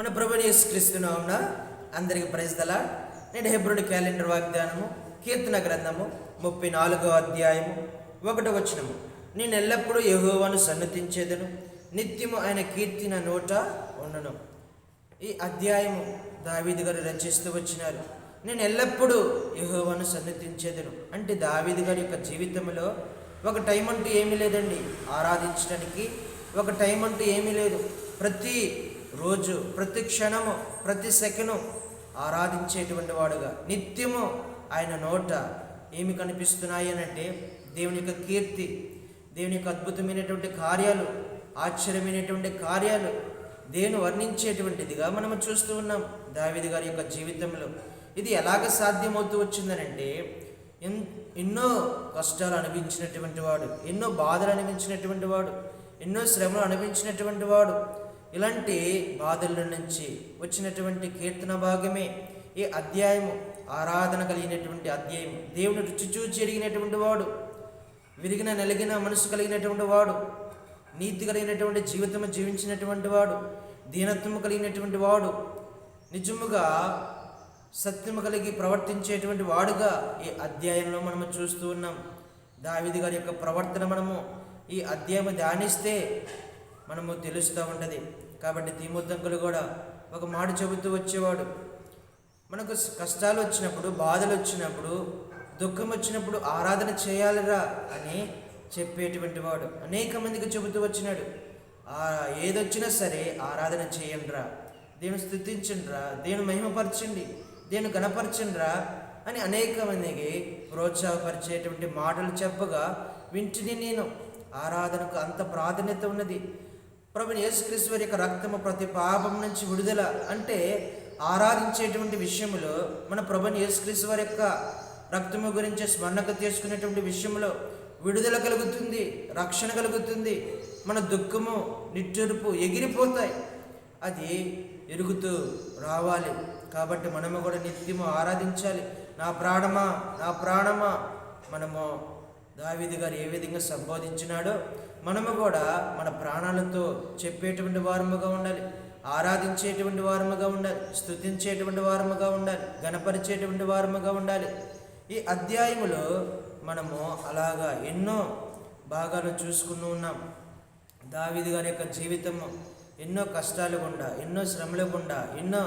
మన ప్రభుని యేసుక్రీస్తు నామమున అందరికి ప్రైజ్ ది లార్డ్. నేను హెబ్రోను క్యాలెండర్ వాగ్దానము కీర్తన గ్రంథము 34వ అధ్యాయము 1వ వచనము. నేను ఎల్లప్పుడూ యెహోవాను సన్నుతించేదను, నిత్యము ఆయన కీర్తి నా నోట ఉండను. ఈ అధ్యాయము దావీదు గారు రచిస్తూ వచ్చినారు. నేను ఎల్లప్పుడూ యెహోవాను సన్నుతించేదను అంటే దావీదు గారి యొక్క జీవితంలో ఒక టైం అంటూ ఏమీ లేదండి. ఆరాధించడానికి ఒక టైం అంటూ ఏమీ లేదు. ప్రతి రోజు, ప్రతి క్షణము, ప్రతి సెకను ఆరాధించేటువంటి వాడుగా నిత్యము ఆయన నోట ఏమి కనిపిస్తున్నాయి అనంటే దేవుని యొక్క కీర్తి, దేవుని యొక్క అద్భుతమైనటువంటి కార్యాలు, ఆశ్చర్యమైనటువంటి కార్యాలు దేవుని వర్ణించేటువంటిదిగా మనము చూస్తూ ఉన్నాం దావీదు గారి యొక్క జీవితంలో. ఇది ఎలాగ సాధ్యమవుతూ వచ్చిందనంటే ఎన్నో కష్టాలు అనుభవించినటువంటి వాడు, ఎన్నో బాధలు అనుభవించినటువంటి వాడు, ఎన్నో శ్రమలు అనుభవించినటువంటి వాడు. ఇలాంటి బాధల నుంచి వచ్చినటువంటి కీర్తన భాగమే ఈ అధ్యాయము. ఆరాధన కలిగినటువంటి అధ్యాయం. దేవుని రుచి చూచి ఎరిగినటువంటి వాడు, విరిగిన నలిగిన మనసు కలిగినటువంటి వాడు, నీతి కలిగినటువంటి జీవితము జీవించినటువంటి వాడు, దీనత్వము కలిగినటువంటి వాడు, నిజముగా సత్యము కలిగి ప్రవర్తించేటువంటి వాడుగా ఈ అధ్యాయంలో మనము చూస్తూ ఉన్నాం. దావీదు గారి యొక్క ప్రవర్తన మనము ఈ అధ్యాయము ధ్యానిస్తే మనము తెలుస్తూ ఉంటుంది. కాబట్టి తిమోతికి కూడా ఒక మాట చెబుతూ వచ్చేవాడు, మనకు కష్టాలు వచ్చినప్పుడు, బాధలు వచ్చినప్పుడు, దుఃఖం వచ్చినప్పుడు ఆరాధన చేయాలిరా అని చెప్పేటువంటి వాడు. అనేక మందికి చెబుతూ వచ్చినాడు, ఏదొచ్చినా సరే ఆరాధన చేయండిరా, దేవుని స్తుతించండిరా, దేవుని మహిమపరచండి, దేవుని గణపరచండిరా అని అనేక మందికి ప్రోత్సాహపరిచేటువంటి మాటలు చెప్పగా వింటిని నేను. ఆరాధనకు అంత ప్రాధాన్యత ఉన్నది. ప్రభుని యేసుక్రీస్తు వారి యొక్క రక్తము ప్రతి పాపం నుంచి విడుదల అంటే ఆరాధించేటువంటి విషయంలో మన ప్రభుని యేసుక్రీస్తు వారి యొక్క రక్తము గురించి స్మరణకు తీసుకునేటువంటి విషయంలో విడుదల కలుగుతుంది, రక్షణ కలుగుతుంది. మన దుఃఖము, నిట్టూర్పు ఎగిరిపోతాయి. అది ఎరుగుతూ రావాలి. కాబట్టి మనము కూడా నిత్యము ఆరాధించాలి. నా ప్రాణమా, నా ప్రాణమా. మనము దావీదు గారు ఏ విధంగా సంబోధించినాడో మనము కూడా మన ప్రాణాలతో చెప్పేటువంటి వారముగా ఉండాలి, ఆరాధించేటువంటి వారముగా ఉండాలి, స్తుతించేటువంటి వారముగా ఉండాలి, గణపరిచేటువంటి వారముగా ఉండాలి. ఈ అధ్యాయములో మనము అలాగా ఎన్నో భాగాలు చూసుకుని ఉన్నాం. దావీదు గారి యొక్క జీవితము ఎన్నో కష్టాలు గుండా, ఎన్నో శ్రమలు గుండా, ఎన్నో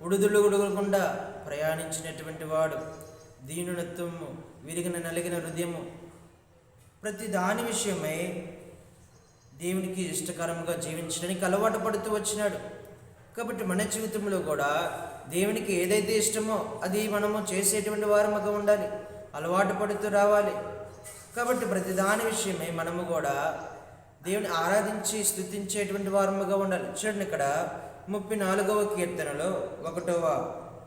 ఉడుదులు గుండా ప్రయాణించినటువంటి వాడు. దీనునత్వము, విరిగిన నలిగిన హృదయము, ప్రతి దాని విషయమై దేవునికి ఇష్టకరంగా జీవించడానికి అలవాటు పడుతూ వచ్చినాడు. కాబట్టి మన జీవితంలో కూడా దేవునికి ఏదైతే ఇష్టమో అది మనము చేసేటువంటి వారముగా ఉండాలి, అలవాటు పడుతూ రావాలి. కాబట్టి ప్రతి దాని విషయమై మనము కూడా దేవుని ఆరాధించి స్తుతించేటువంటి వారముగా ఉండాలి. చూడండి, ఇక్కడ 34వ కీర్తనలో 1వ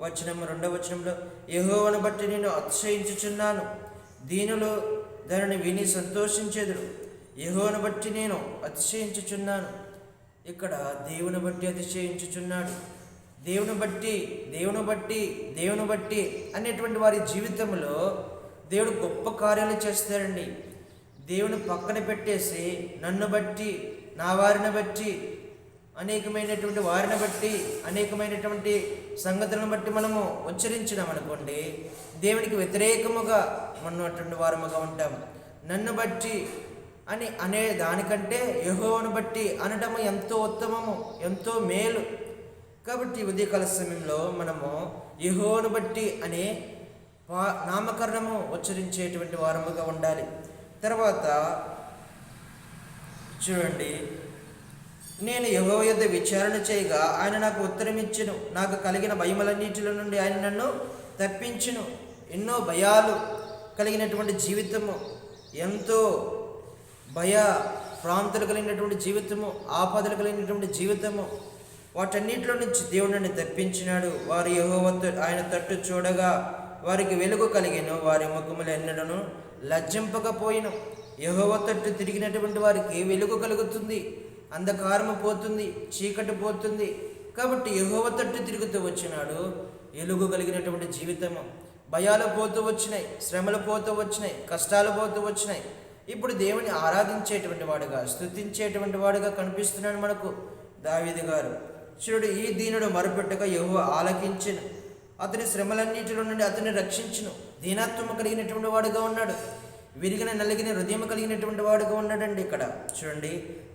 వచనం 2వ వచనంలో, యెహోవాను బట్టి నేను అతిశయించుచున్నాను, దీనులు దానిని విని సంతోషించెదరు. యెహోవాను బట్టి నేను అతిశయించుచున్నాను. ఇక్కడ దేవుని బట్టి అతిశయించుచున్నాడు. దేవుని బట్టి, దేవుని బట్టి, దేవుని బట్టి అనేటువంటి వారి జీవితంలో దేవుడు గొప్ప కార్యాలు చేస్తాడండి. దేవుని పక్కన పెట్టేసి నన్ను బట్టి, నా వారిని బట్టి, అనేకమైనటువంటి వారిని బట్టి, అనేకమైనటువంటి సంగతులను బట్టి మనము ఉచ్చరించినామనుకోండి, దేవునికి వ్యతిరేకముగా ఉన్నటువంటి వారముగా ఉంటాం. నన్ను బట్టి అని అనే దానికంటే యెహోవాను బట్టి అనటము ఎంతో ఉత్తమము, ఎంతో మేలు. కాబట్టి ఉదయకాల సమయంలో మనము యెహోవాను బట్టి అనే నామకరణము ఉచ్చరించేటువంటి వారముగా ఉండాలి. తర్వాత చూడండి, నేను యెహోవా యొద్ద విచారణ చేయగా ఆయన నాకు ఉత్తరం ఇచ్చెను, నాకు కలిగిన భయములన్నిటిలో నుండి ఆయన నన్ను తప్పించును. ఎన్నో భయాలు కలిగినటువంటి జీవితము, ఎంతో భయ ప్రాంతాలు కలిగినటువంటి జీవితము, ఆపదలు కలిగినటువంటి జీవితము, వాటన్నిటిలో నుంచి దేవుడు నన్ను తప్పించినాడు. వారు యెహోవా ఆయన తట్టు చూడగా వారికి వెలుగు కలిగెను, వారి ముఖములు ఎన్నడను లజ్జింపకపోయిను. యెహోవా తట్టు తిరిగినటువంటి వారికి వెలుగు కలుగుతుంది, అంధకారము పోతుంది, చీకటి పోతుంది. కాబట్టి యెహోవా తట్టు తిరుగుతూ వచ్చినాడు. వెలుగు కలిగినటువంటి జీవితము. భయాలు పోతూ వచ్చినాయి, శ్రమలు పోతూ వచ్చినాయి, కష్టాలు పోతూ వచ్చినాయి. ఇప్పుడు దేవుని ఆరాధించేటువంటి వాడుగా, స్తుతించేటువంటి వాడుగా కనిపిస్తున్నాడు మనకు దావీదు గారు. చూడు, ఈ దీనుడు మొరపెట్టుగా యెహోవా ఆలకించెను, అతని శ్రమలన్నిటిలో నుండి అతన్ని రక్షించును. దీనత్వము కలిగినటువంటి వాడుగా ఉన్నాడు, విరిగిన నలిగిన హృదయం కలిగినటువంటి వాడుగా ఉన్నాడండి. ఇక్కడ చూడండి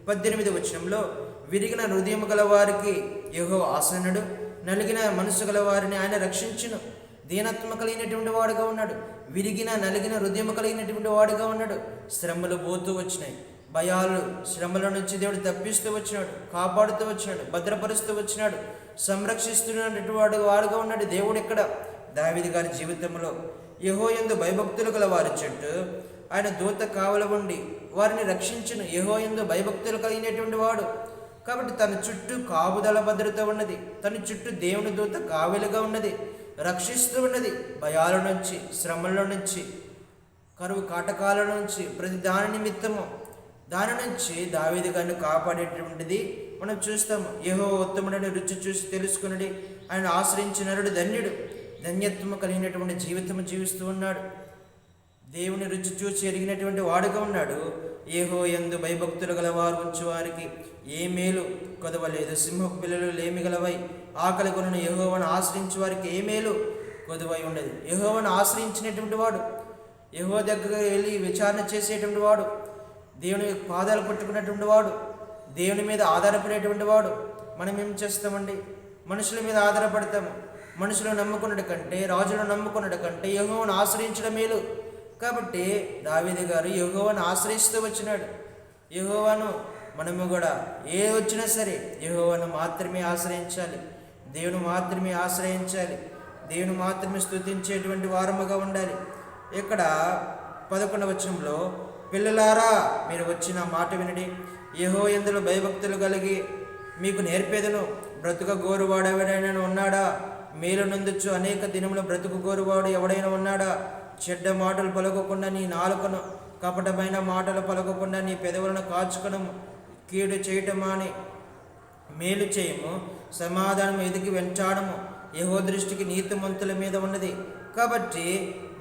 18వ వచనంలో, విరిగిన హృదయం గల వారికి యెహోవా ఆసనుడు, నలిగిన మనసు గల వారిని ఆయన రక్షించును. దీనత్వము కలిగినటువంటి వాడుగా ఉన్నాడు, విరిగిన నలిగిన హృదయం కలిగినటువంటి వాడుగా ఉన్నాడు. శ్రమలు పోతూ వచ్చినాయి, భయాలు శ్రమల నుంచి దేవుడు తప్పిస్తూ వచ్చినాడు, కాపాడుతూ వచ్చినాడు, భద్రపరుస్తూ వచ్చినాడు, సంరక్షిస్తున్నటువంటి వాడుగా ఉన్నాడు దేవుడు. ఇక్కడ దావీదు గారి జీవితంలో యెహోవాయందు భయభక్తులు గల వారి చుట్టూ ఆయన దూత కావలి ఉండి వారిని రక్షించును. యెహోవాయందు భయభక్తులు కలిగినటువంటి వాడు కాబట్టి తన చుట్టూ కాపుదల భద్రత ఉన్నది, తన చుట్టూ దేవుని దూత కావలిగా ఉన్నది, రక్షిస్తూ ఉన్నది. భయాల నుంచి, శ్రమల నుంచి, కరువు కాటకాల నుంచి, ప్రతి దాని నిమిత్తము దాని నుంచి దావీదు గారిని కాపాడేటువంటిది మనం చూస్తాము. యెహోవా ఉత్తముడని రుచి చూసి తెలుసుకున్నది, ఆయన ఆశ్రయించిన నరుడు ధన్యుడు. ధన్యత్వము కలిగినటువంటి జీవితము జీవిస్తూ ఉన్నాడు, దేవుని రుచి చూసి ఎరిగినటువంటి వాడుగా ఉన్నాడు. యెహోవాయందు భయభక్తులు గల వారు ఉంచు వారికి ఏ మేలు కొదవలేదు. సింహపు పిల్లలు లేమి గలవై ఆకలి కొనను యెహోవాను ఆశ్రయించు వారికి ఏ మేలు కొదువై ఉండదు. యెహోవాను ఆశ్రయించినటువంటి వాడు, యెహోవా దగ్గరికి వెళ్ళి విచారణ చేసేటువంటి వాడు, దేవుని పాదాలు పట్టుకున్నటువంటి వాడు, దేవుని మీద ఆధారపడేటువంటి వాడు. మనం ఏం చేస్తామండి? మనుషుల మీద ఆధారపడతాము. మనుషులను నమ్ముకున్నటి కంటే, రాజులను నమ్ముకున్నటి కంటే యెహోవాను ఆశ్రయించడం మేలు. కాబట్టి దావీదు గారు యెహోవాను ఆశ్రయిస్తూ వచ్చినాడు. యెహోవాను మనము కూడా ఏ వచ్చినా సరే యెహోవాను మాత్రమే ఆశ్రయించాలి, దేవుని మాత్రమే ఆశ్రయించాలి, దేవుని మాత్రమే స్తుతించేటువంటి వారముగా ఉండాలి. ఇక్కడ 11వ వచనంలో, పిల్లలారా మీరు వచ్చిన మాట వినడి, యెహోవాయందు భయభక్తులు కలిగి మీకు నేర్పేదను. బ్రతుక గోరువాడు ఎవడైనా ఉన్నాడా? మేలు నందుచు అనేక దినములు బ్రతుకు గోరువాడు ఎవడైనా ఉన్నాడా? చెడ్డ మాటలు పలకకుండా నీ నాలుకను, కపటమైన మాటలు పలకకుండా నీ పెదవులను కాచుకనము. కీడు చేయటమాని మేలు చేయము, సమాధానం ఎదిగి వెంటాడము. యెహోవా దృష్టికి నీతిమంతుల మీద ఉన్నది. కాబట్టి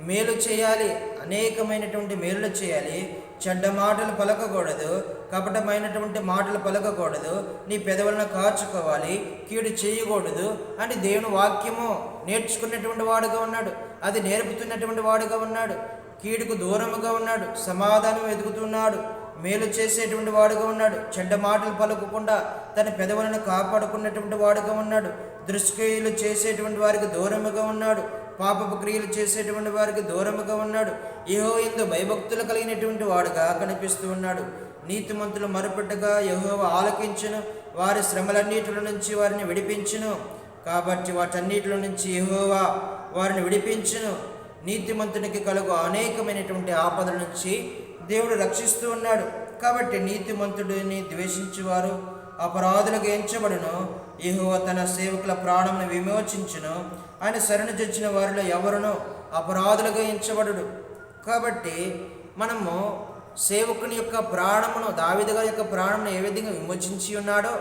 మేలు చేయాలి, అనేకమైనటువంటి మేలులు చేయాలి. చెడ్డ మాటలు పలకకూడదు, కపటమైనటువంటి మాటలు పలకకూడదు, నీ పెదవులను కాచుకోవాలి, కీడు చేయకూడదు అని దేవుని వాక్యము నేర్చుకున్నటువంటి వాడుగా ఉన్నాడు, అది నేర్పుతున్నటువంటి వాడుగా ఉన్నాడు. కీడుకు దూరముగా ఉన్నాడు, సమాధానం ఎదుగుతున్నాడు, మేలు చేసేటువంటి వాడుగా ఉన్నాడు. చెడ్డ మాటలు పలకకుండా తన పెదవులను కాపాడుకున్నటువంటి వాడుగా ఉన్నాడు. దుష్క్రియలు చేసేటువంటి వారికి దూరముగా ఉన్నాడు, పాపపు క్రియలు చేసేటువంటి వారికి దూరముగా ఉన్నాడు. యెహోవాయందు భయభక్తులు కలిగినటువంటి వాడుగా కనిపిస్తూ ఉన్నాడు. నీతిమంతులు మొరపెట్టగా యెహోవా ఆలకించును, వారి శ్రమలన్నిటిలో నుంచి వారిని విడిపించును. కాబట్టి వాటన్నిటిలో నుంచి యెహోవా వారిని విడిపించును. నీతిమంతునికి కలుగు అనేకమైనటువంటి ఆపదల నుంచి దేవుడు రక్షిస్తూ ఉన్నాడు. కాబట్టి నీతిమంతుడిని ద్వేషించువారు అపరాధులకు ఎంచబడును. యెహోవా తన సేవకుల ప్రాణమును విమోచించును. ఆయన శరణు చొచ్చిన వారిలో ఎవరునూ అపరాధులుగా ఎంచబడుడు. కాబట్టి మనము సేవకుని యొక్క ప్రాణమును, దావీదు గారి యొక్క ప్రాణమును ఏ విధంగా విమోచించి ఉన్నాడో,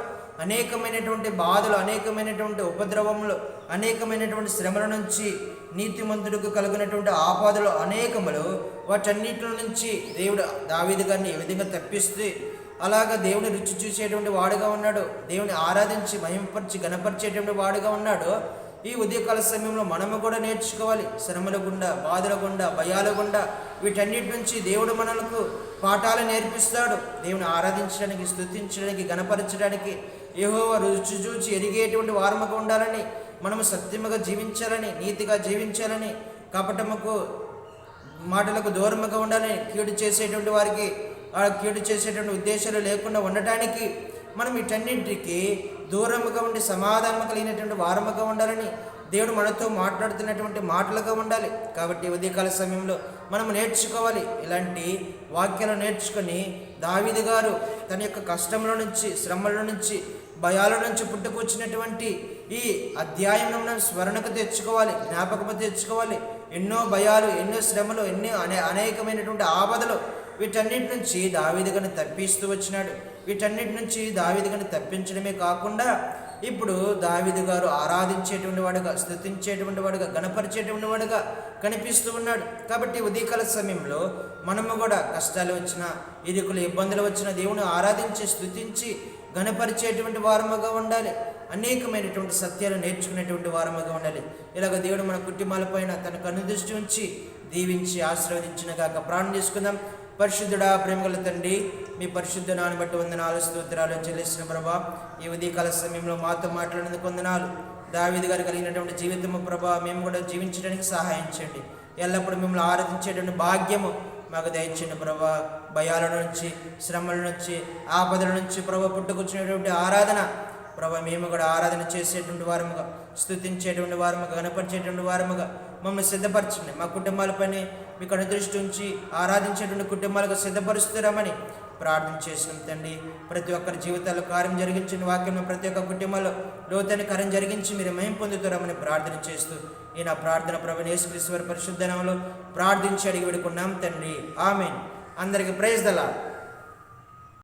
అనేకమైనటువంటి బాధలు, అనేకమైనటువంటి ఉపద్రవములు, అనేకమైనటువంటి శ్రమల నుంచి నీతిమంతుడికి కలిగినటువంటి ఆపదలు అనేకములు, వాటన్నిటి నుంచి దేవుడు దావీదు గారిని ఏ విధంగా తప్పిస్తే అలాగా దేవుని రుచి చూసేటువంటి వాడుగా ఉన్నాడు. దేవుని ఆరాధించి మహిమపరిచి గణపరిచేటువంటి వాడుగా ఉన్నాడు. ఈ ఉదయకాల సమయంలో మనము కూడా నేర్చుకోవాలి. శ్రమల గుండా, బాధల గుండా, భయాల గుండా, వీటన్నిటి నుంచి దేవుడు మనకు పాఠాలు నేర్పిస్తాడు. దేవుని ఆరాధించడానికి, స్తుతించడానికి, గణపరచడానికి, యెహోవా రుచి చూచి ఎరిగేటువంటి వారముగా ఉండాలని, మనము సత్యముగా జీవించాలని, నీతిగా జీవించాలని, కపటముకు మాటలకు దూరముగా ఉండాలని, కీడు చేసేటువంటి వారికి ఆ కీడు చేసేటువంటి ఉద్దేశాలు లేకుండా ఉండటానికి మనం వీటన్నింటికి దూరముగా ఉండి సమాధానం కలిగినటువంటి వారముగా ఉండాలని దేవుడు మనతో మాట్లాడుతున్నటువంటి మాటలుగా ఉండాలి. కాబట్టి ఉదయకాల సమయంలో మనం నేర్చుకోవాలి. ఇలాంటి వాక్యాలు నేర్చుకొని దావీదు గారు తన యొక్క కష్టముల నుంచి, శ్రమల నుంచి, భయాల నుంచి పుట్టుకొచ్చినటువంటి ఈ అధ్యాయం స్మరణకు తెచ్చుకోవాలి, జ్ఞాపకము తెచ్చుకోవాలి. ఎన్నో భయాలు, ఎన్నో శ్రమలు, ఎన్నో అనేకమైనటువంటి ఆపదలు, వీటన్నిటి నుంచి దావీదు గారిని తప్పిస్తూ వచ్చినాడు. వీటన్నిటి నుంచి దావీదు గారిని తప్పించడమే కాకుండా ఇప్పుడు దావీదు గారు ఆరాధించేటువంటి వాడుగా, స్తుతించేటువంటి వాడుగా, గణపరిచేటువంటి వాడుగా కనిపిస్తూ ఉన్నాడు. కాబట్టి ఉదయకాల సమయంలో మనము కూడా కష్టాలు వచ్చినా, ఇరుకులు, ఇబ్బందులు వచ్చినా దేవుని ఆరాధించి, స్తుతించి ఘనపరిచేటువంటి వారముగా ఉండాలి. అనేకమైనటువంటి సత్యాలు నేర్చుకునేటువంటి వారముగా ఉండాలి. ఇలాగ దేవుడు మన కుటుంబాలపైన తన కనుదృష్టి ఉంచి దీవించి ఆశీర్వదించిన గాక. ప్రార్థన చేసుకుందాం. పరిశుద్ధుడా, ప్రేమగల తండ్రి, మీ పరిశుద్ధ నాన్ని బట్టి వందనాలు, స్తోత్రాలు చెల్లిస్తున్న ప్రభా. ఈ ఉదయకాల సమయంలో మాతో మాట్లాడినందుకు వందనాలు. దావీదు గారు కలిగినటువంటి జీవితము ప్రభా మేము కూడా జీవించడానికి సహాయం చేయండి. ఎల్లప్పుడూ మిమ్మల్ని ఆరాధించేటువంటి భాగ్యము మాకు దయచేయండి ప్రభా. భయాల నుంచి, శ్రమల నుంచి, ఆపదల నుంచి ప్రభా పుట్టుకొచ్చినటువంటి ఆరాధన ప్రభా మేము కూడా ఆరాధన చేసేటువంటి వారముగా, స్తుతించేటువంటి వారముగా, కనపరిచేటువంటి వారముగా మమ్మల్ని సిద్ధపరచండి. మా కుటుంబాలపైన మీకు అనుదృష్టి ఉంచి ఆరాధించేటువంటి కుటుంబాలకు సిద్ధపరుస్తున్నామని ప్రార్థన చేస్తున్నాం తండ్రి. ప్రతి ఒక్కరి జీవితాల్లో కార్యం జరిగించిన వాక్యం ప్రతి ఒక్క కుటుంబంలో లోతైన కార్యం జరిగించి మీరు మహిమ పొందుతారమని ప్రార్థన చేస్తూ ఈ నా ప్రార్థన ప్రభువైన యేసుక్రీస్తు వారి పరిశుద్ధ నామములో ప్రార్థించి అడిగి వేడుకున్నాం తండ్రి. ఆమేన్. అందరికీ ప్రైజ్ ద లార్డ్.